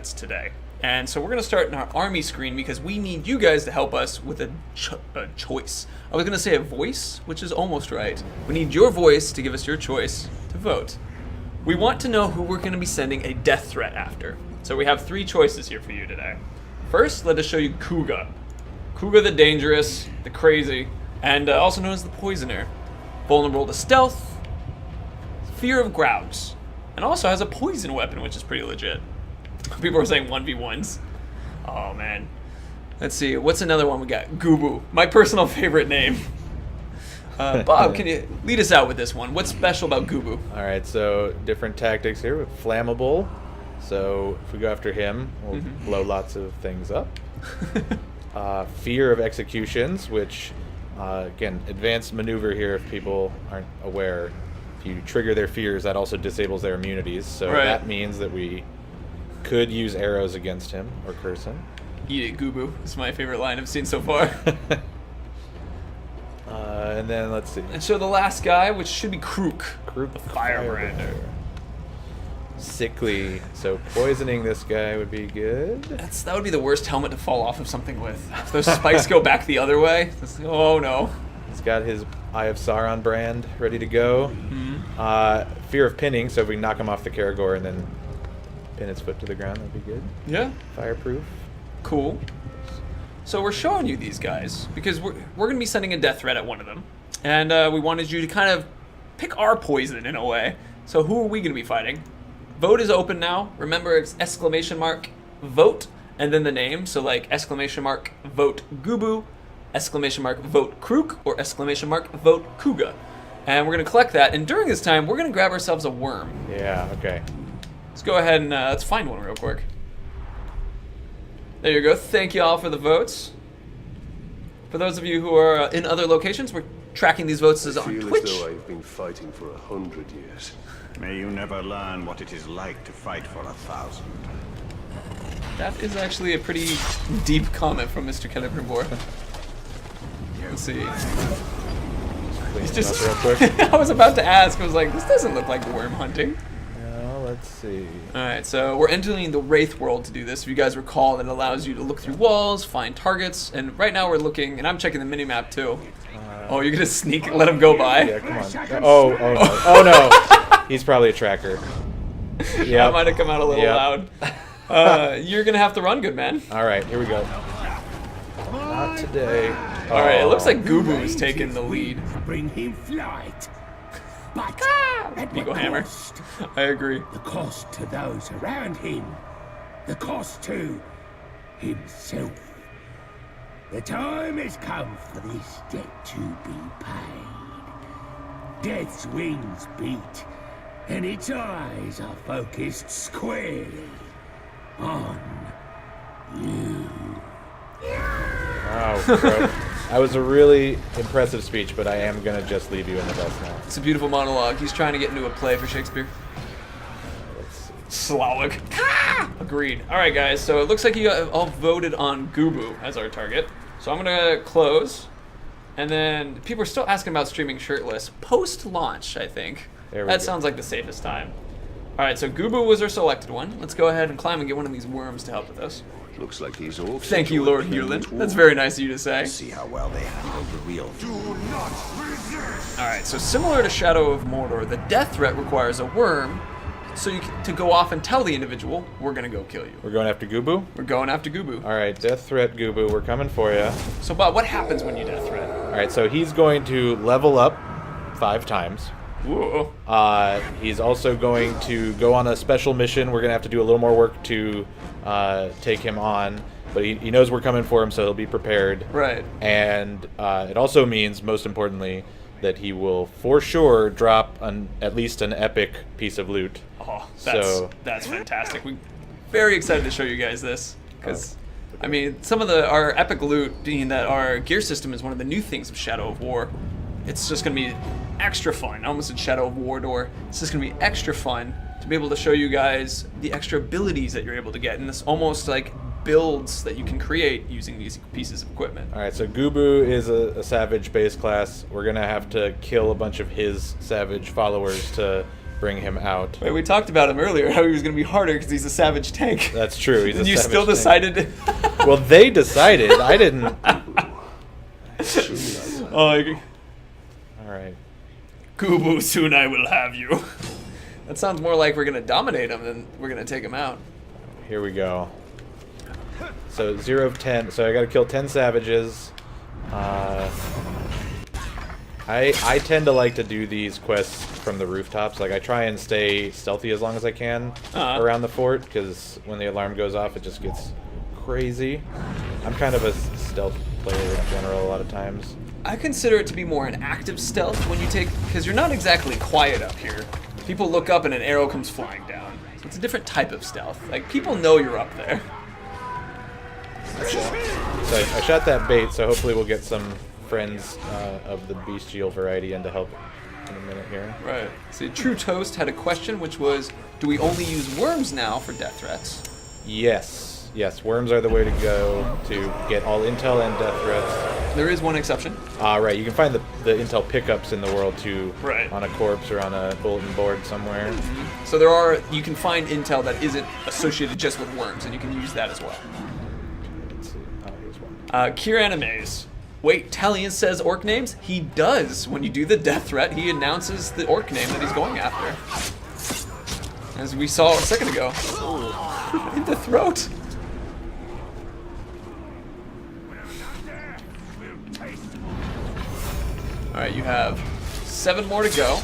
today. And so we're going to start in our army screen because we need you guys to help us with a choice. I was going to say a voice, which is almost right. We need your voice to give us your choice to vote. We want to know who we're going to be sending a death threat after. So we have 3 choices here for you today. First, let us show you Kuga. Kuga the dangerous, the crazy, and also known as the poisoner. Vulnerable to stealth, fear of grouts, and also has a poison weapon, which is pretty legit. People are saying 1v1s. Oh, man. Let's see. What's another one we got? Gubu. My personal favorite name. Bob, can you lead us out with this one? What's special about Gubu? All right, so different tactics here with Flammable. So if we go after him, we'll blow lots of things up. Fear of executions, which, again, advanced maneuver here if people aren't aware. If you trigger their fears, that also disables their immunities. So that means that we could use arrows against him or curse him. Eat it, Gubu. It's my favorite line I've seen so far. And then let's see. And so the last guy, which should be Krook. Krook the Firebrander. Sickly. So poisoning this guy would be good. That would be the worst helmet to fall off of something with. If those spikes go back the other way, oh no. He's got his Eye of Sauron brand ready to go. Fear of pinning, so if we knock him off the Karagor and then pin its foot to the ground, that'd be good. Yeah. Fireproof. Cool. So we're showing you these guys because we're going to be sending a death threat at one of them. And we wanted you to kind of pick our poison in a way. So who are we going to be fighting? Vote is open now. Remember, it's !vote and then the name. So like !vote Gubu, !vote Krook, or !vote Kuga. And we're going to collect that. And during this time, we're going to grab ourselves a worm. Yeah, okay. Let's go ahead and let's find one real quick. There you go. Thank you all for the votes. For those of you who are in other locations, we're tracking these votes on I feel Twitch. as though I've been fighting for 100 years. May you never learn what it is like to fight for 1,000. That is actually a pretty deep comment from Mr. Celebrimbor. Let's see. He's just. Real quick. I was about to ask. I was like, this doesn't look like worm hunting. Let's see. Alright, so we're entering the Wraith world to do this. If you guys recall, it allows you to look through walls, find targets, and right now we're looking, and I'm checking the minimap too. Oh, you're gonna sneak, let him go by? Yeah, come on. Oh no. Oh no. He's probably a tracker. Yeah, I might have come out a little loud. You're gonna have to run, good man. Alright, here we go. Not today. Alright, it looks like Gubu is taking the lead. Bring him flight. But at Eagle what hammer. cost? I agree. The cost to those around him. The cost to himself. The time has come for this debt to be paid. Death's wings beat, and its eyes are focused squarely on you. Wow, bro. That was a really impressive speech, but I am gonna just leave you in the dust now. It's a beautiful monologue. He's trying to get into a play for Shakespeare. Let's see. Slowik. Agreed. Alright guys, so it looks like you all voted on Gubu as our target. So I'm gonna close. And then people are still asking about streaming shirtless. Post-launch, I think. That sounds like the safest time. Alright, so Gubu was our selected one. Let's go ahead and climb and get one of these worms to help with us. Looks like he's all. Thank you, Lord Hewland. That's very nice of you to say. See how well they handle the real. Alright, so similar to Shadow of Mordor, the death threat requires a worm, so to go off and tell the individual, we're gonna go kill you. We're going after Gubu? We're going after Gubu. Alright, death threat Gubu, we're coming for you. So Bob, what happens when you death threat? Alright, so he's going to level up 5 times. Whoa. He's also going to go on a special mission. We're going to have to do a little more work to take him on. But he knows we're coming for him, so he'll be prepared. Right. And it also means, most importantly, that he will for sure drop at least an epic piece of loot. Oh, that's fantastic. We're very excited to show you guys this. Because, I mean, some of our epic loot, being that our gear system is one of the new things of Shadow of War, it's just going to be extra fun. I almost said Shadow of Mordor. It's just going to be extra fun to be able to show you guys the extra abilities that you're able to get. And this almost like builds that you can create using these pieces of equipment. Alright, so Gubu is a savage base class. We're going to have to kill a bunch of his savage followers to bring him out. Wait, we talked about him earlier, how he was going to be harder because he's a savage tank. That's true. He's And a you savage still tank. decided to... Well, they decided. I didn't. Oh, All right. Kubu, soon I will have you. That sounds more like we're going to dominate him than we're going to take him out. Here we go. So 0 of 10. So I got to kill 10 savages. I tend to like to do these quests from the rooftops. Like I try and stay stealthy as long as I can around the fort, because when the alarm goes off, it just gets crazy. I'm kind of a stealth player in general a lot of times. I consider it to be more an active stealth when you take, because you're not exactly quiet up here. People look up and an arrow comes flying down. So it's a different type of stealth. Like people know you're up there. So I shot that bait, so hopefully we'll get some friends of the bestial variety in to help in a minute here. Right. See, True Toast had a question, which was, do we only use worms now for death threats? Yes, yes, worms are the way to go to get all intel and death threats. There is one exception. Right, you can find the intel pickups in the world too, Right. on a corpse or on a bulletin board somewhere. So you can find intel that isn't associated just with worms, and you can use that as well. Let's see. Oh, here's one. Kier Animes. Wait, Talion says orc names? He does. When you do the death threat, he announces the orc name that he's going after. As we saw a second ago. In the throat. Alright, you have 7 more to go.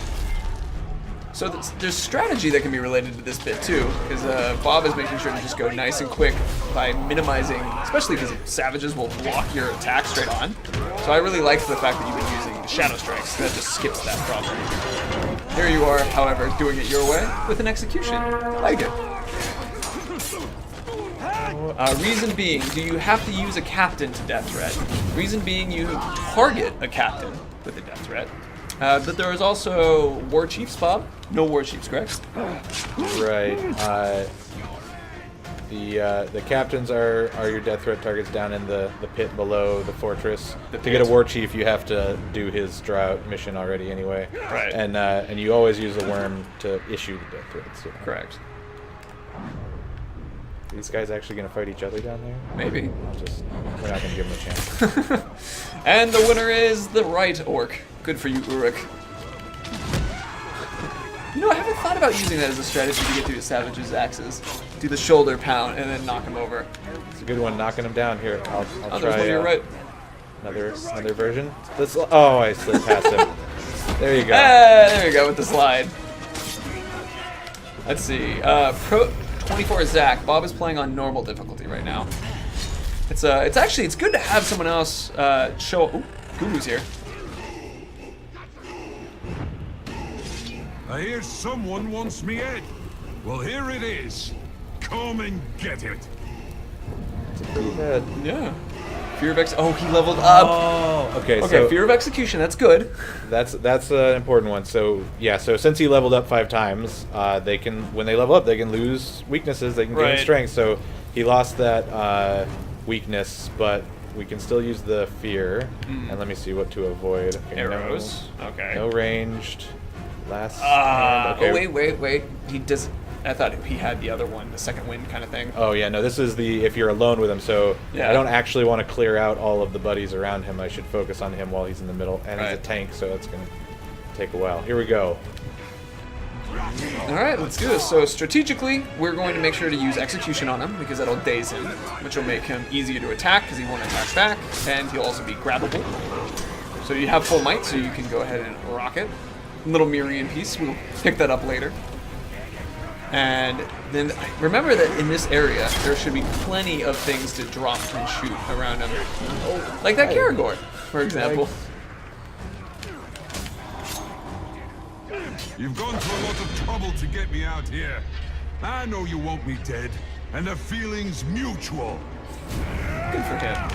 So there's strategy that can be related to this bit too, because Bob is making sure to just go nice and quick by minimizing, especially because savages will block your attack straight on. So I really like the fact that you've been using the Shadow Strikes. That just skips that problem. Here you are, however, doing it your way with an execution. I like it. Reason being, do you have to use a captain to death threat? Reason being, you target a captain with a death threat. But there is also war chiefs, Bob. No war chiefs, correct? Right. The captains are your death threat targets down in the pit below the fortress. To get a war chief, you have to do his drought mission already anyway. Right. And you always use a worm to issue the death threats. Correct. Are these guys actually going to fight each other down there? Maybe. We're not going to give them a chance. And the winner is the right orc. Good for you, Uruk. You know, I haven't thought about using that as a strategy to get through the savage's axes. Do the shoulder pound and then knock him over. It's a good one, knocking them down here. I'll Oh, try there's one to your right. another version. I slid past him. There you go. There you go with the slide. Let's see. Pro 24 Zach. Bob is playing on normal difficulty right now. It's good to have someone else show. Ooh, Guru's here. I hear someone wants me head. Well, here it is. Come and get it. Pretty good. Yeah. Fear of he leveled up. Oh, okay. Okay, So fear of execution. That's good. that's an important one. So yeah. So since he leveled up 5 times, they can, when they level up, they can lose weaknesses. They can gain Right. strength. So he lost that weakness, but we can still use the fear. And let me see what to avoid. Okay, Arrows. Okay. No ranged. Last stand. Okay. Oh, wait. He does. I thought he had the other one, the second wind kind of thing. Oh yeah, no, this is the if you're alone with him, so Yeah. I don't actually want to clear out all of the buddies around him. I should focus on him while he's in the middle, and he's a Right. tank, so it's going to take a while. Here we go. All right, let's do this. So strategically, we're going to make sure to use execution on him because that'll daze him, which will make him easier to attack because he won't attack back, and he'll also be grabbable. So you have full might, so you can go ahead and rock it. Little Mirian piece, we'll pick that up later. And then remember that in this area, there should be plenty of things to drop and shoot around him. Like that Karagor, for example. You've gone to a lot of trouble to get me out here. I know you want me dead, and the feeling's mutual. Good for him.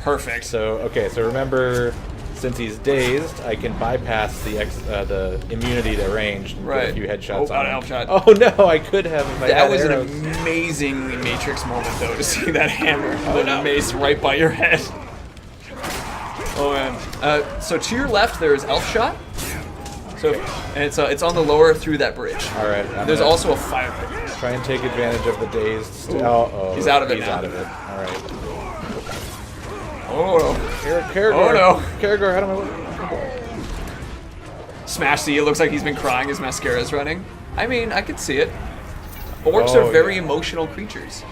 Perfect. So remember, since he's dazed, I can bypass the immunity to ranged and Right. get a few headshots Oh, on got a him. help shot. Oh no, I could have if I That had was arrows. an amazingly Matrix moment, though, to see that hammer with a mace right by your head. Oh man. So to your left, there is Elf Shot. So and it's on the lower through that bridge. All right. There's also a fire pit. try and take advantage of the dazed. Oh, he's out of it He's now. out of it. All right. Oh no. Caragor. Oh no. Caragor, out of my way. Smash C, it looks like he's been crying as mascara's running. I mean, I could see it. Orcs Oh, are very yeah. emotional creatures.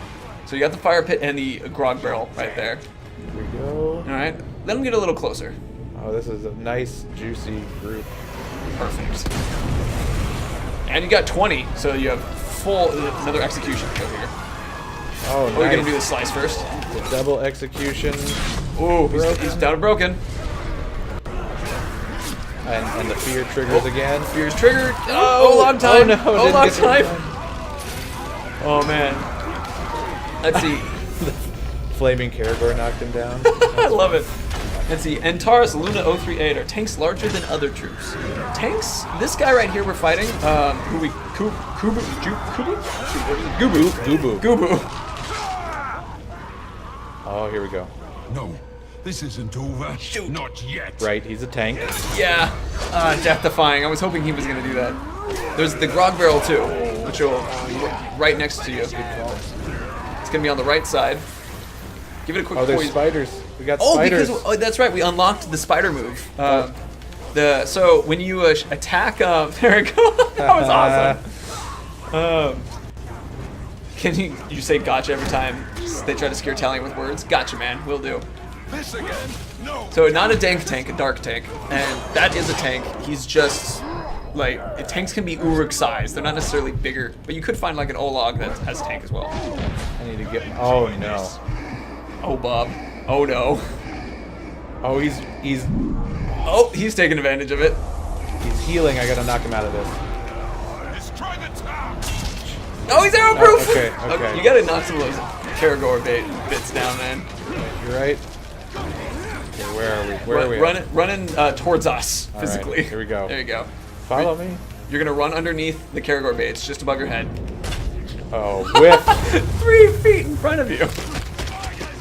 So you got the fire pit and the grog barrel right there. Here we go. Alright, let him get a little closer. Oh, this is a nice, juicy group. Perfect. And you got 20, so you have full, another execution over here. Oh, Oh, we're nice. gonna do the slice first. The double execution. Ooh, he's down and broken. And the fear triggers again. Fear's triggered. Oh, long time. Oh, no. Oh, didn't long get there in time. Oh, man. Let's see. Flaming Caragor knocked him down. I love it. Let's see. Antares Luna 038 are tanks larger than other troops. Tanks? This guy right here we're fighting, who we... Gubu. Oh, here we go. No, this isn't over. Not yet. Right, he's a tank. Yeah. Death defying. I was hoping he was going to do that. There's the grog barrel too, which will be right next to you. It's going to be on the right side. Give it a quick Oh, there's poison. spiders. We got Oh, spiders. because that's right. We unlocked the spider move. So when you attack, there we go. That was awesome. Can you say gotcha every time they try to scare Talion with words? Gotcha, man. Will do. This again? No. So not a dank tank, a dark tank, and that is a tank. He's just like tanks can be Uruk size. They're not necessarily bigger, but you could find like an Olog that has tank as well. I need to get. Oh no. Oh Bob. Oh no. Oh, he's Oh, he's taking advantage of it. healing. I gotta knock him out of this. Destroy the town. Oh, he's arrow proof. Okay, okay. You gotta knock some of those Caragor bits down, man. You're right. Okay, where are we? Where are we? Running towards us All right, physically. here we go. There you go. Follow me. You're gonna run underneath the Caragor baits, just above your head. Oh, whiff. 3 feet in front of you.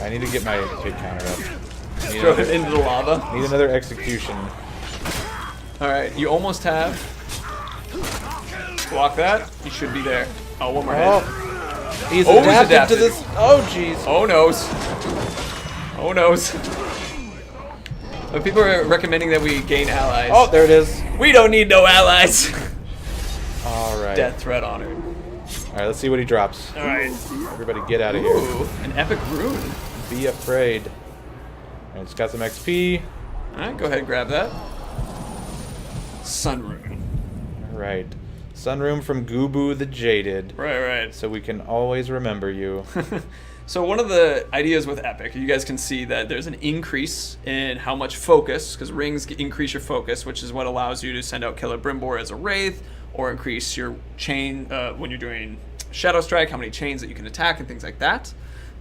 I need to get my hit counter up. Need Throw him another, into the lava. need another execution. All right, you almost have. Block that. You should be there. Oh, one more hit. Oh, he's Oh, he's adapted adapted. to this. Oh, jeez. Oh noes. Oh noes. But people are recommending that we gain allies. Oh, there it is. We don't need no allies. All right. Death threat honored. All right, let's see what he drops. All right. Everybody get out of here. Ooh, an epic rune. Be afraid. All right, it's got some XP. All right, go ahead and grab that. Sun rune. All right. Sunroom from Gubu the Jaded. Right. So we can always remember you. So one of the ideas with Epic, you guys can see that there's an increase in how much focus, because rings increase your focus, which is what allows you to send out Killer Brimbor as a Wraith, or increase your chain when you're doing Shadow Strike, how many chains that you can attack and things like that.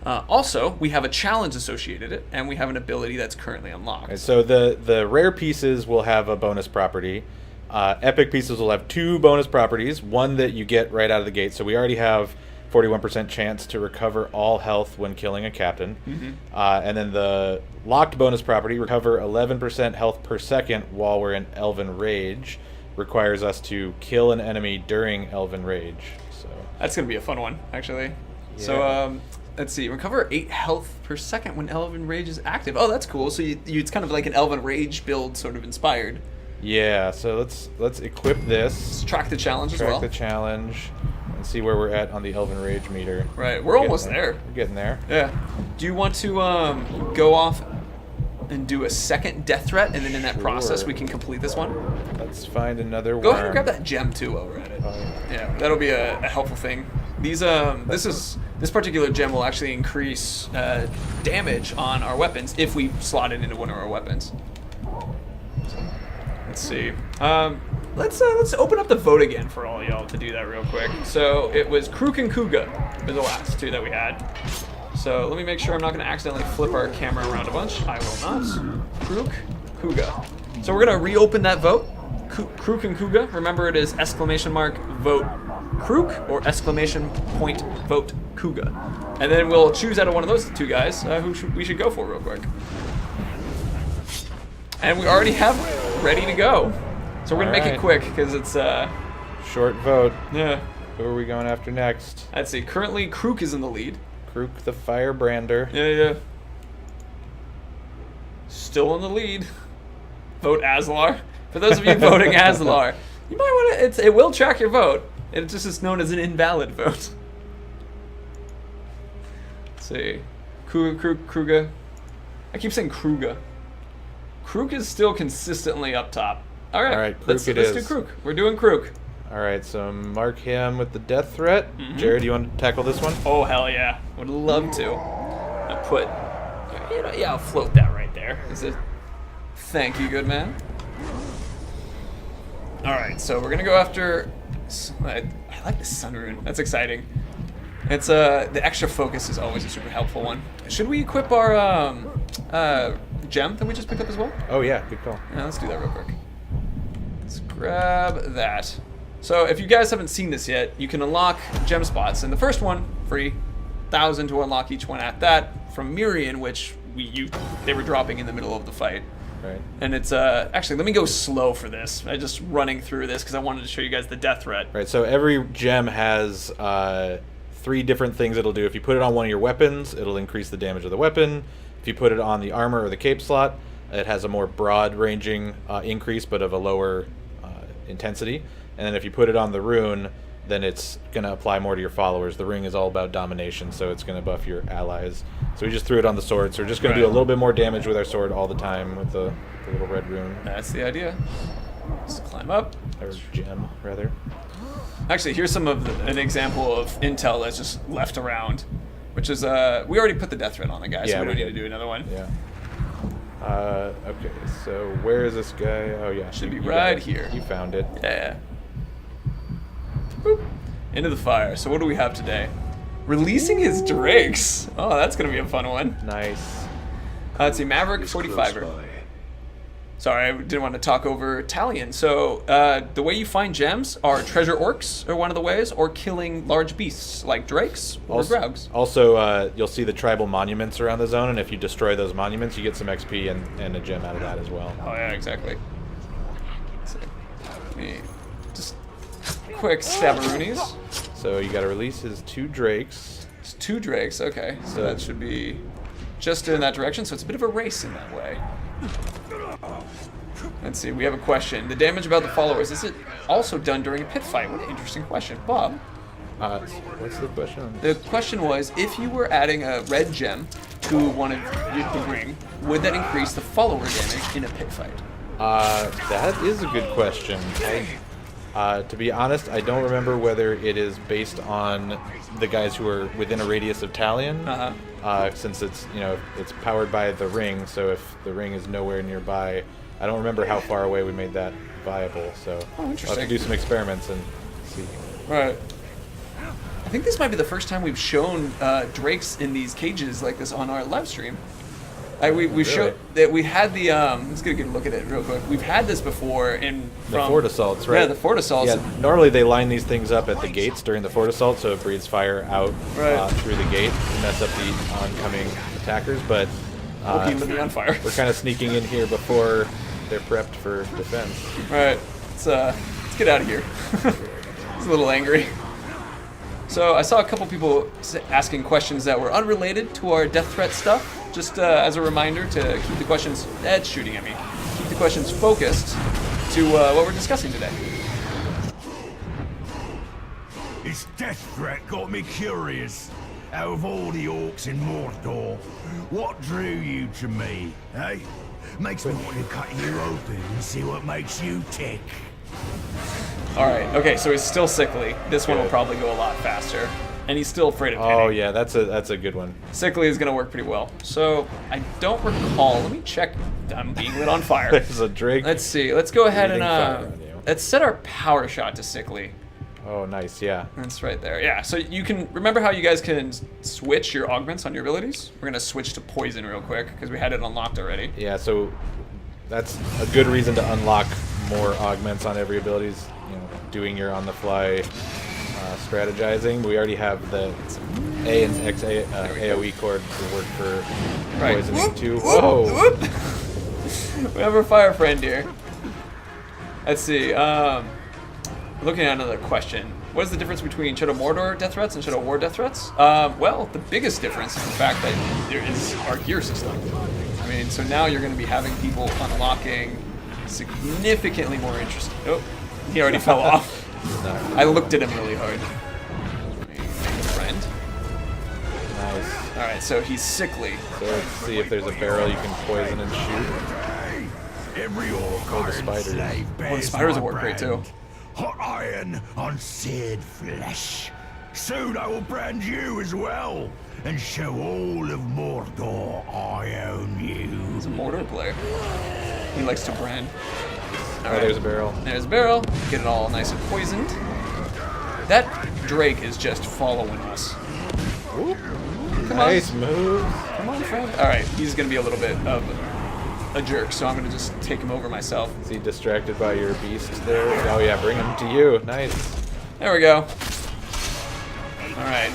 Also, we have a challenge associated it, and we have an ability that's currently unlocked. And so the rare pieces will have a bonus property. Epic pieces will have 2 bonus properties. One that you get right out of the gate. So we already have 41% chance to recover all health when killing a captain. And then the locked bonus property, recover 11% health per second while we're in Elven Rage, requires us to kill an enemy during Elven Rage. So That's going to be a fun one, actually. Yeah. So, let's see. Recover 8 health per second when Elven Rage is active. Oh, that's cool. So it's kind of like an Elven Rage build sort of inspired. yeah, so let's equip this. Let's track the challenge as Track well. the challenge and see where we're at on the Elven Rage meter. Right, we're almost there. We're getting there. Yeah. Do you want to go off and do a second death threat, and then in that process Sure. we can complete this one? Let's find another Go worm. ahead and grab that gem too while we're at it. Oh, Yeah, that'll be a helpful thing. These this particular gem will actually increase damage on our weapons if we slot it into one of our weapons. Let's see. Let's open up the vote again for all y'all to do that real quick. So it was Krook and Kuga were the last 2 that we had. So let me make sure I'm not going to accidentally flip our camera around a bunch. I will not. Krook, Kuga. So we're going to reopen that vote. Krook and Kuga. Remember, it is ! Vote Krook or ! Vote Kuga. And then we'll choose out of one of those 2 guys who we should go for real quick. And we already have ready to go. So we're gonna make it quick because it's Short vote. yeah. Who are we going after next? Let's see. Currently, Krook is in the lead. Krook the Firebrander. Yeah. Still in the lead. Vote Aslar. For those of you voting Aslar, you might want to. It will track your vote. It just is known as an invalid vote. Let's see. Kruga. I keep saying Kruga. Krook is still consistently up top. All right, let's do Krook. We're doing Krook. All right, so mark him with the death threat. Jared, you want to tackle this one? Oh hell yeah, would love to. I put, I'll float that right there. Is it? Thank you, good man. All right, so we're gonna go after. I like the sun rune. That's exciting. It's the extra focus is always a super helpful one. Should we equip our gem that we just picked up as well? Oh yeah, good call. Yeah, let's do that real quick. Let's grab that. So if you guys haven't seen this yet, you can unlock gem spots. And the first one, free, 1,000 to unlock each one at that, from Mirian, which they were dropping in the middle of the fight. Right. And it's, actually, let me go slow for this. I'm just running through this because I wanted to show you guys the death threat. Right, so every gem has 3 different things it'll do. If you put it on one of your weapons, it'll increase the damage of the weapon. If you put it on the armor or the cape slot, it has a more broad-ranging increase, but of a lower intensity. And then if you put it on the rune, then it's going to apply more to your followers. The ring is all about domination, so it's going to buff your allies. So we just threw it on the sword, so we're just going to do a little bit more damage with our sword all the time with the little red rune. That's the idea. Just climb up. Or gem, rather. Actually, here's some of an example of intel that's just left around, which is, we already put the death threat on the guy, so we don't need to do another one. Yeah. Okay, so where is this guy? Oh yeah. Should be you right got it. here. You found it. Yeah. Boop. Into the fire. So what do we have today? Releasing his drakes. Oh, that's gonna be a fun one. Nice. Let's see, Maverick 45er. Sorry, I didn't want to talk over Talion. So the way you find gems are treasure orcs, are one of the ways, or killing large beasts like drakes or graugs. Also, you'll see the tribal monuments around the zone, and if you destroy those monuments, you get some XP and a gem out of that as well. Oh yeah, exactly. So, just quick stabberoonies. So you got to release his 2 drakes. It's 2 drakes. Okay, so that should be just in that direction. So it's a bit of a race in that way. Let's see, we have a question. The damage about the followers, is it also done during a pit fight? What an interesting question. Bob? What's the question? The question was, if you were adding a red gem to one of the ring, would that increase the follower damage in a pit fight? That is a good question. To be honest, I don't remember whether it is based on the guys who are within a radius of Talion. Since it's it's powered by the ring, so if the ring is nowhere nearby, I don't remember how far away we made that viable. So I'll have to do some experiments and see. Right. I think this might be the first time we've shown drakes in these cages like this on our live stream. We showed that we had the let's get a good look at it real quick. We've had this before in the fort assaults, right? Yeah, the fort assaults. Yeah, normally they line these things up at the gates during the fort assault, so it breathes fire out through the gate to mess up the oncoming attackers. But me on fire. We're kind of sneaking in here before they're prepped for defense. Right. Let's get out of here. It's a little angry. So I saw a couple people asking questions that were unrelated to our death threat stuff. Just as a reminder to keep the questions, Ed's shooting at me, keep the questions focused to what we're discussing today. His death threat got me curious. Out of all the orcs in Mordor, what drew you to me, eh? Makes me want to cut you open and see what makes you tick. Alright, okay, so he's still sickly. This one will probably go a lot faster. And he's still afraid of hitting. Oh yeah, that's a good one. Sickly is going to work pretty well. So, I don't recall. Let me check. I'm being lit on fire. There's a drake. Let's see. Let's go ahead and let's set our power shot to sickly. Oh, nice, yeah. That's right there. Yeah, so you can, remember how you guys can switch your augments on your abilities? We're going to switch to poison real quick, because we had it unlocked already. Yeah, so that's a good reason to unlock more augments on every abilities. Doing your on-the-fly strategizing. We already have the A and X AoE cord to work for poisoning too. Whoa! We have our fire friend here. Let's see. Looking at another question. What is the difference between Shadow Mordor death threats and Shadow War death threats? Well, the biggest difference is the fact that there is our gear system. I mean, so now you're going to be having people unlocking significantly more interesting. Oh, he already fell off. I looked at him really hard. Make a friend. Nice. All right, so he's sickly. So let's see if there's a barrel you can poison and shoot. Every orc the spiders. Oh, the spiders will work great too. Hot iron on seared flesh. Soon I will brand you as well, and show all of Mordor I own you. He's a Mordor player. He likes to brand. All right, There's a barrel. There's a barrel. Get it all nice and poisoned. That Drake is just following us. Ooh. Come Nice on. move. Come on, friend. All right, he's gonna be a little bit of a jerk, so I'm gonna just take him over myself. Is he distracted by your beast there? Oh yeah, bring him to you. Nice. There we go. All right.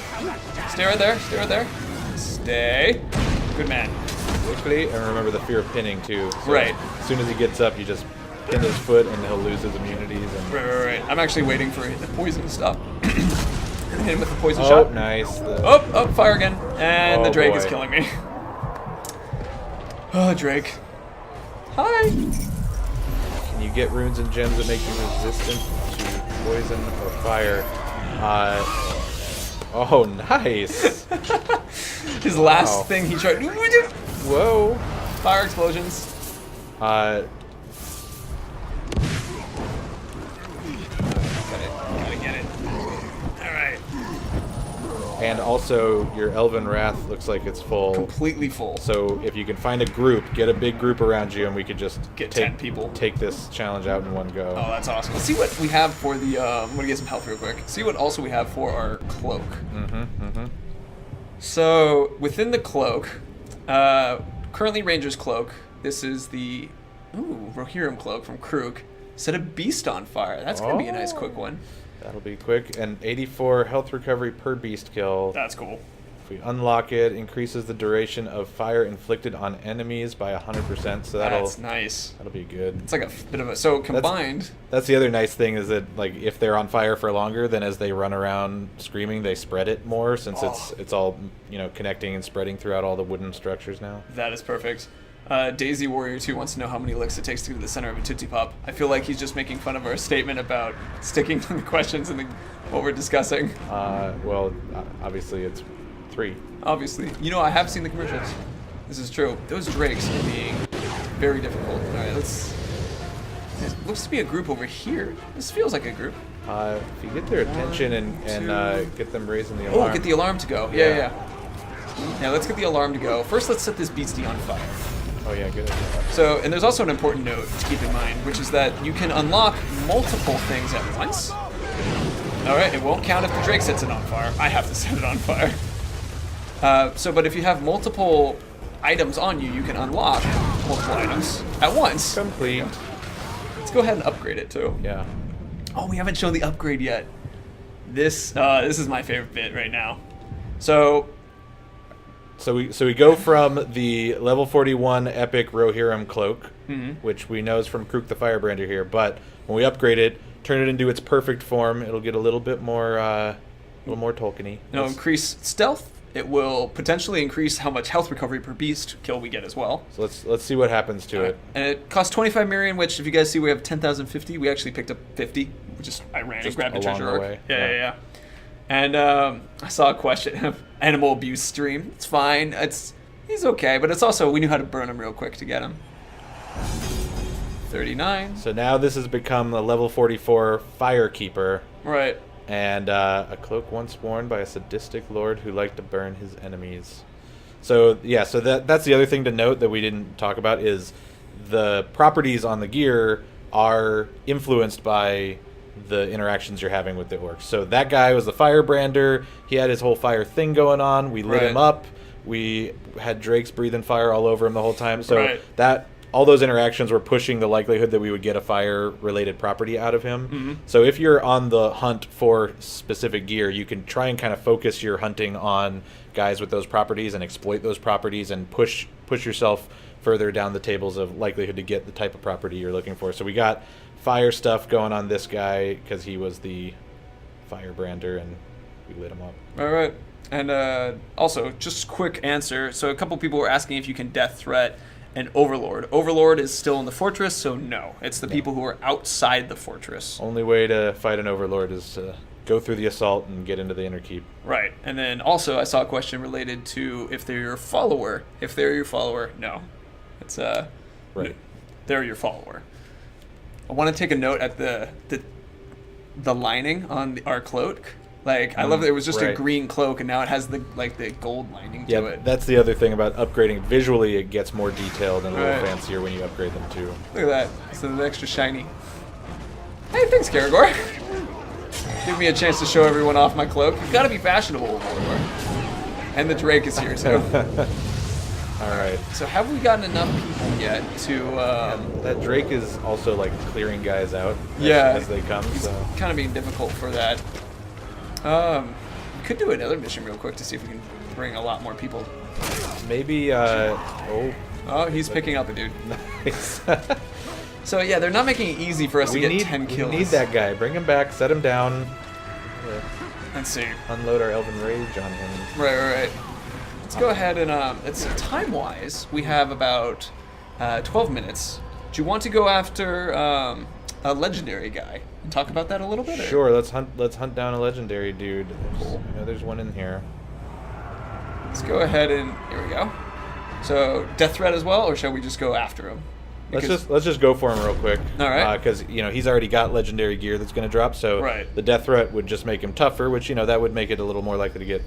Stay right there. Stay right there. Stay. Good man. Quickly, and remember the fear of pinning too. So Right. As soon as he gets up, you just pin his foot, and he'll lose his immunities. And Right. I'm actually waiting for the poison to stop. Hit him with the poison oh, shot. nice. Oh, fire again. And Oh, the Drake is boy. killing me. Oh, Drake. Hi. Can you get runes and gems that make you resistant to poison or fire? Oh, nice. His last Wow. thing he tried. Whoa. Fire explosions. Uh, Gotta get it. Alright. and also, your Elven Wrath looks like it's full. Completely full. So if you can find a group, get a big group around you, and we could just Get take 10 people. Take this challenge out in one go. Oh, that's awesome. Let's see what we have for the. I'm gonna get some health real quick. See what also we have for our cloak. So within the cloak, currently Ranger's cloak. This is the Rohirrim cloak from Krug. Set a beast on fire. That's gonna be a nice quick one. That'll be quick. And 84 health recovery per beast kill. That's cool. If we unlock it, increases the duration of fire inflicted on enemies by 100%. So That's nice. that'll be good. It's like a bit of a combined. That's the other nice thing is that like if they're on fire for longer, then as they run around screaming, they spread it more since it's all connecting and spreading throughout all the wooden structures now. That is perfect. Daisy Warrior 2 wants to know how many licks it takes to get to the center of a Tootsie Pop. I feel like he's just making fun of our statement about sticking to the questions and what we're discussing. Well, obviously it's 3. Obviously. I have seen the commercials. This is true. Those drakes are being very difficult. Alright, It looks to be a group over here. This feels like a group. If you get their attention and get them raising the alarm. Oh, get the alarm to go. Yeah. Yeah, let's get the alarm to go. First, let's set this beastie on fire. Oh yeah, good idea. So, and there's also an important note to keep in mind, which is that you can unlock multiple things at once. Alright, it won't count if the Drake sets it on fire. I have to set it on fire. But if you have multiple items on you, you can unlock multiple items at once. Complete. Let's go ahead and upgrade it too. Yeah. Oh, we haven't shown the upgrade yet. This is my favorite bit right now. So we go from the level 41 epic Rohirrim cloak, which we know is from Krook the Firebrander here, but when we upgrade it, turn it into its perfect form, it'll get a little bit more Tolkien-y. it'll increase stealth. It will potentially increase how much health recovery per beast kill we get as well. So let's see what happens to it. And it costs 25 million, which if you guys see we have 10,050. We actually picked up 50, which is I ran and Just grabbed a along treasure the orc. way. Yeah. And I saw a question of animal abuse stream. It's fine. He's okay, but it's also we knew how to burn him real quick to get him. 39. So now this has become the level 44 Firekeeper. Right. And a cloak once worn by a sadistic lord who liked to burn his enemies. So yeah, so that's the other thing to note that we didn't talk about is the properties on the gear are influenced by the interactions you're having with the orcs. So that guy was the firebrander. He had his whole fire thing going on. We lit him up. We had drakes breathing fire all over him the whole time. So that all those interactions were pushing the likelihood that we would get a fire-related property out of him. So if you're on the hunt for specific gear, you can try and kind of focus your hunting on guys with those properties and exploit those properties and push yourself further down the tables of likelihood to get the type of property you're looking for. So we got fire stuff going on this guy because he was the firebrander and we lit him up. All right. And also, just quick answer. So a couple people were asking if you can death threat an overlord. Overlord is still in the fortress, so no. It's the people who are outside the fortress. Only way to fight an overlord is to go through the assault and get into the inner keep. Right. And then also I saw a question related to if they're your follower. If they're your follower, no. It's Right. They're your follower. I want to take a note at the lining on our cloak. Like, I love that it was just a right. green cloak, and now it has the gold lining to it. That's the other thing about upgrading. Visually, it gets more detailed and a little Right. fancier when you upgrade them too. Look at that. So the extra shiny. Hey, thanks, Karagor. Give me a chance to show everyone off my cloak. You've got to be fashionable with Mordor. And the Drake is here, too. All right. So have we gotten enough people yet to... That Drake is also like clearing guys out as they come. He's So kind of being difficult for that. We could do another mission real quick to see if we can bring a lot more people. maybe. Oh, he's picking up a dude. nice. So yeah, they're not making it easy for us to get 10 kills. We need that guy. Bring him back. Set him down. Let's see. Unload our Elven Rage on him. Right. Let's go ahead and it's time-wise. We have about 12 minutes. Do you want to go after a legendary guy and talk about that a little bit? Or? Sure. Let's hunt down a legendary dude. There's one in here. Let's go ahead and here we go. So death threat as well, or shall we just go after him? Because, Let's just go for him real quick. All right. Because he's already got legendary gear that's going to drop, so Right. the death threat would just make him tougher, which that would make it a little more likely to get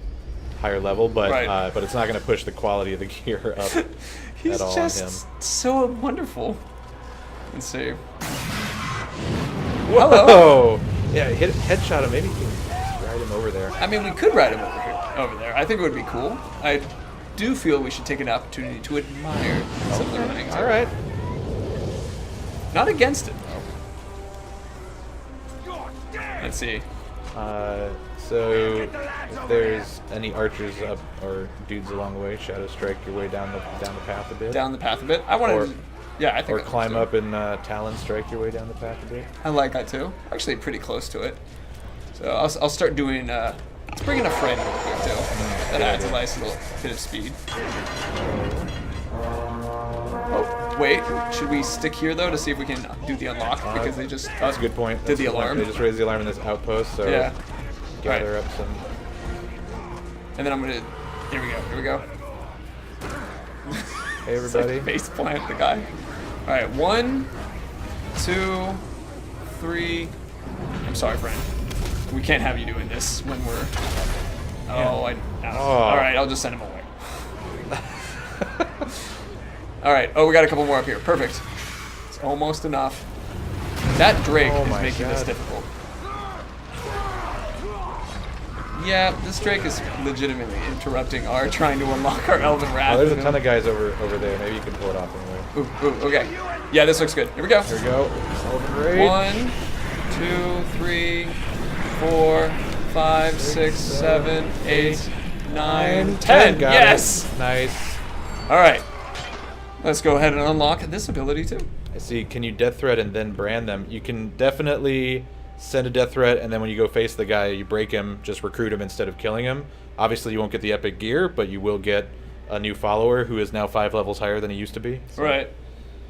higher level, but Right. but it's not going to push the quality of the gear up he's at all just on him. so wonderful. Let's see. Hello. Oh, yeah, headshot him. Maybe you can ride him over there. I mean, we could ride him over there. I think it would be cool. I do feel we should take an opportunity to admire some of the running. All right. Not against it, though. Let's see. So if there's any archers up or dudes along the way, shadow strike your way down the path a bit. Down the path a bit. I want Or- to. Yeah, I think. Or that's climb good. up and talon strike your way down the path a bit. I like that too. Actually, pretty cose to it. So I'll start doing. Let's bring in a friend real quick too. That adds a nice little bit of speed. Oh, wait. Should we stick here though to see if we can do the unlock? Because they just. That's a good point. Did That's the a good point. alarm? They just raised the alarm in this outpost, so Yeah. gather Right. up some. And then I'm gonna. Here we go. Hey It's like everybody. face plant the guy. All right, 1, 2, 3. I'm sorry, friend. We can't have you doing this when we're. Oh. All right, I'll just send him away. All right. Oh, we got a couple more up here. Perfect. It's almost enough. That Drake Oh is my making this God. difficult. Yeah, this Drake is legitimately interrupting our trying to unlock our Elven Wrath. Oh, there's a ton of guys over there. Maybe you can pull it off anyway. Ooh, okay. Yeah, this looks good. Here we go. Here we go. Elven Rage. 1, 2, 3, 4, 5, 6, 7, 8, 9, 10. Got Yes! it. Nice. All right. Let's go ahead and unlock this ability too. I see. Can you death threat and then brand them? You can definitely send a death threat, and then when you go face the guy, you break him, just recruit him instead of killing him. Obviously, you won't get the epic gear, but you will get a new follower who is now 5 levels higher than he used to be. So. Right.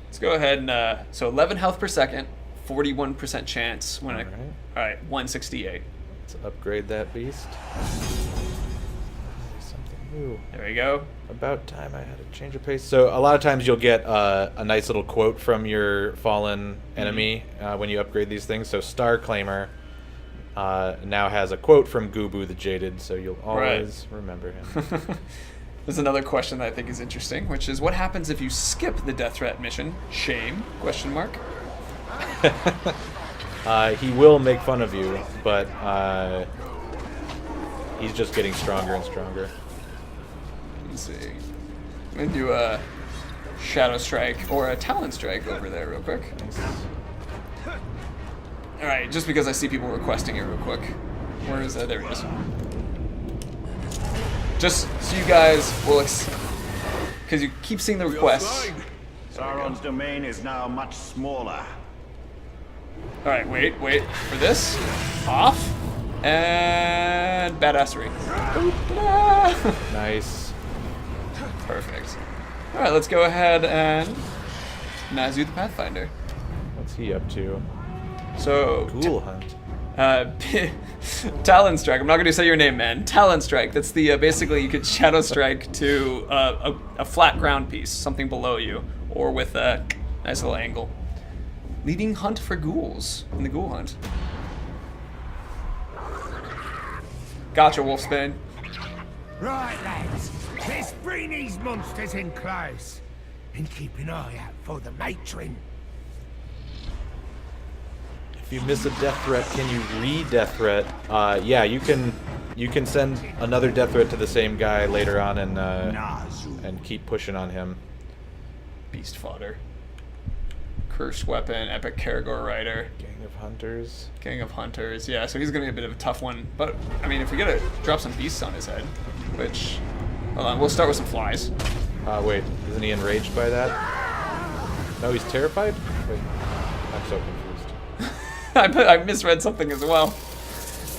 Let's go ahead and so 11 health per second, 41% chance when All I. right. All right, 168. Let's upgrade that beast. Something new. There we go. About time I had a change of pace. So a lot of times you'll get a nice little quote from your fallen enemy when you upgrade these things. So Star Claimer now has a quote from Gubu the Jaded, so you'll always remember him. There's another question that I think is interesting, which is what happens if you skip the death threat mission? Shame? Question mark. He will make fun of you, but he's just getting stronger and stronger. Let's see. I'm gonna do a Shadow Strike or a Talon Strike over there real quick. All right, just because I see people requesting it real quick. Where is that? There it is. Just so you guys will, because you keep seeing the requests. Sauron's domain is now much smaller. All right, wait for this. Off. And badassery. Ta-da! Nice. Perfect. All right, let's go ahead and Nazu the Pathfinder. What's he up to? So, Ghoul hunt. Talon Strike. I'm not going to say your name, man. Talon Strike. That's the basically you could Shadow Strike to a flat ground piece, something below you, or with a nice little angle. Leading hunt for ghouls in the ghoul hunt. Gotcha, Wolfsbane. Right, lads. Let's bring these monsters in close and keep an eye out for the matron. If you miss a death threat, can you re-death threat? Yeah, you can send another death threat to the same guy later on and keep pushing on him. Beast fodder. Cursed weapon, epic Karagor rider. Gang of hunters. Gang of hunters. Yeah, so he's gonna be a bit of a tough one. But I mean, if we gotta drop some beasts on his head, which hold on, we'll start with some flies. Wait, isn't he enraged by that? No, he's terrified? Wait, I'm so confused. I misread something as well.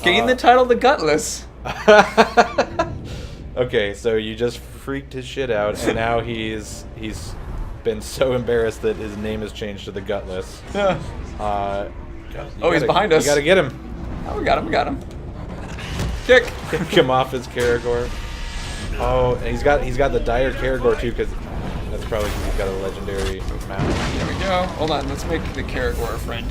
Gain the title the Gutless. Okay, so you just freaked his shit out, and now he's been so embarrassed that his name has changed to the Gutless. Yeah. He's behind us. You gotta get him. Oh, we got him. Kick. Kick him off his Karagor. Oh, and he's got the dire Karagor too, because that's probably because he's got a legendary mount. There we go. Hold on, let's make the Karagor a friend.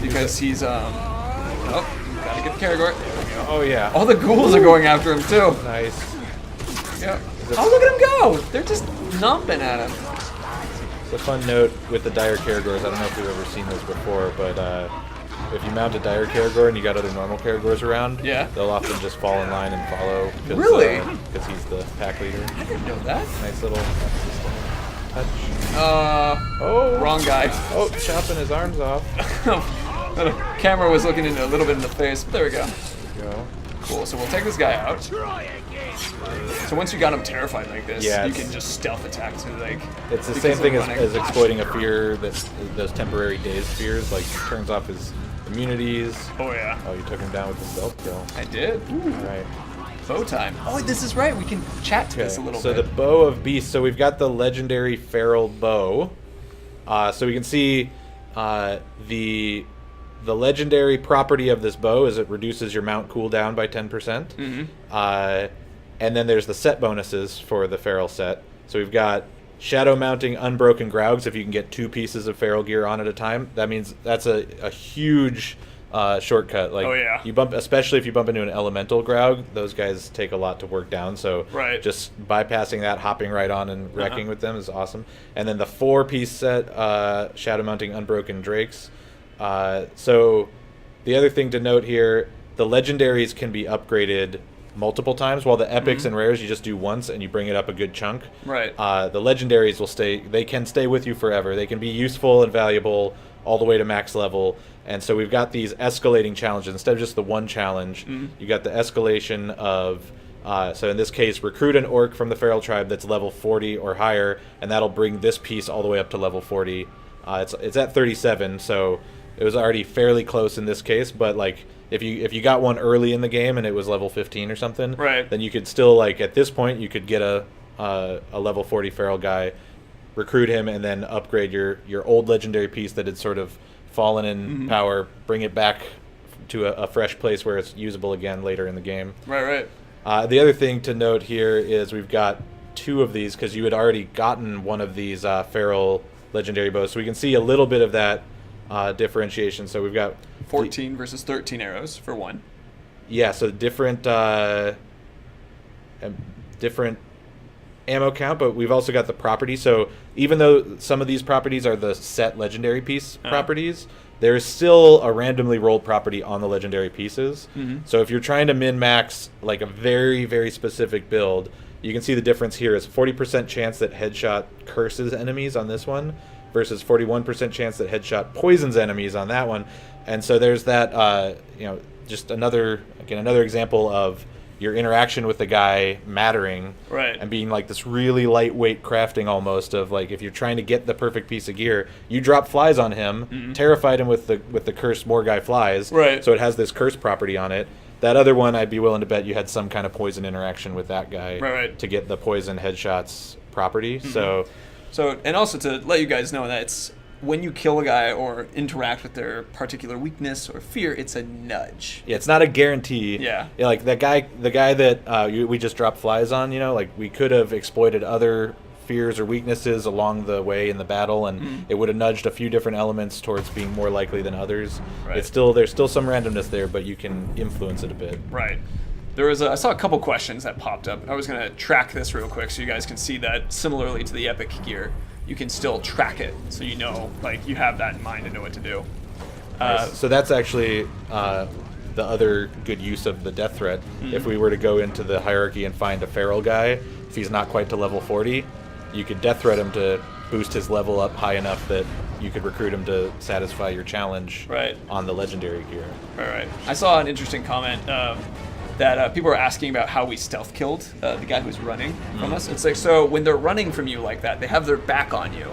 Because he's, gotta get the Karagor. There we go. Oh yeah. All the ghouls are going after him, too. Nice. Yeah. Oh, look at him go! They're just numping at him. It's a fun note with the dire Karagors. I don't know if you've ever seen those before, but if you mount a dire Karagor and you got other normal Karagors around, yeah, they'll often just fall in line and follow. Really? Because he's the pack leader. I didn't know that. Nice little touch. Oh, wrong guy. Oh, chopping his arms off. The camera was looking in a little bit in the face, but there we go. There we go. Cool, so we'll take this guy out. So once you got him terrified like this, yeah, you can just stealth attack to like... It's the same thing as exploiting a fear, those temporary dazed fears, like turns off his immunities. Oh yeah. Oh, you took him down with the stealth kill. I did. Ooh. Right. Bow time. Oh, this is right. We can chat to this a little bit. So the Bow of Beasts. So we've got the legendary feral bow. So we can see the legendary property of this bow is it reduces your mount cooldown by 10%. Mm-hmm. And then there's the set bonuses for the feral set. So we've got shadow mounting unbroken Graugs. If you can get 2 pieces of feral gear on at a time, that means that's a huge shortcut. Like, oh yeah. You bump, especially if you bump into an elemental Graug, those guys take a lot to work down. So right. Just bypassing that, hopping right on and wrecking with them is awesome. And then the 4-piece set, shadow mounting unbroken Drakes. So the other thing to note here, the legendaries can be upgraded multiple times, while the epics and rares you just do once and you bring it up a good chunk. Right. The legendaries will stay. They can stay with you forever. They can be useful and valuable all the way to max level. And so we've got these escalating challenges instead of just the one challenge. You got the escalation of. So in this case, recruit an orc from the feral tribe that's level 40 or higher, and that'll bring this piece all the way up to level 40. It's at 37, so it was already fairly close in this case. But like, if you got one early in the game and it was level 15 or something, right, then you could still, like, at this point you could get a level 40 feral guy, recruit him, and then upgrade your old legendary piece that had sort of fallen in power, bring it back to a fresh place where it's usable again later in the game. Right. The other thing to note here is we've got 2 of these because you had already gotten one of these feral legendary bows, so we can see a little bit of that differentiation. So we've got 14 versus 13 arrows for one. Yeah, so different ammo count, but we've also got the property. So even though some of these properties are the set legendary piece properties, there is still a randomly rolled property on the legendary pieces. So if you're trying to min-max like a very, very specific build, you can see the difference here is 40% chance that headshot curses enemies on this one versus 41% chance that headshot poisons enemies on that one. And so there's that, just another example of your interaction with the guy mattering, Right. and being like this really lightweight crafting almost of like if you're trying to get the perfect piece of gear, you drop flies on him, terrified him with the cursed Morgai flies, Right. so it has this curse property on it. That other one, I'd be willing to bet you had some kind of poison interaction with that guy Right. to get the poison headshots property. So, and also to let you guys know that it's when you kill a guy or interact with their particular weakness or fear, it's a nudge. Yeah, it's not a guarantee. Yeah. Like the guy that we just dropped flies on, like we could have exploited other fears or weaknesses along the way in the battle, and it would have nudged a few different elements towards being more likely than others. Right. There's still some randomness there, but you can influence it a bit. Right. I saw a couple questions that popped up. I was going to track this real quick so you guys can see that similarly to the epic gear, you can still track it so you know, like, you have that in mind and know what to do. So that's actually the other good use of the death threat. If we were to go into the hierarchy and find a feral guy, if he's not quite to level 40, you could death threat him to boost his level up high enough that you could recruit him to satisfy your challenge Right. on the legendary gear. Right. I saw an interesting comment that people were asking about how we stealth killed the guy who was running from us. It's like, so when they're running from you like that, they have their back on you,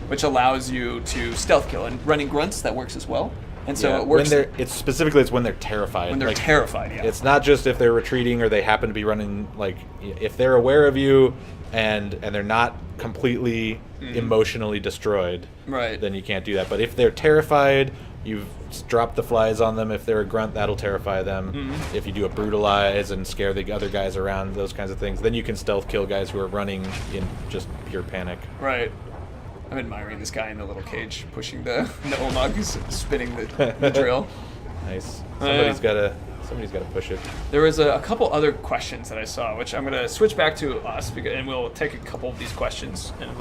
which allows you to stealth kill. And running grunts, that works as well. And so it works It's when they're terrified. when they're Like, terrified. Yeah. It's not just if they're retreating or they happen to be running. Like if they're aware of you and they're not completely emotionally destroyed, Right. then you can't do that. But if they're terrified, you've dropped the flies on them. If they're a grunt, that'll terrify them. If you do a brutalize and scare the other guys around, those kinds of things, then you can stealth kill guys who are running in just pure panic. Right. I'm admiring this guy in the little cage pushing the Omag who's spinning the drill. Nice. Somebody's got to push it. There was a couple other questions that I saw, which I'm going to switch back to us, and we'll take a couple of these questions and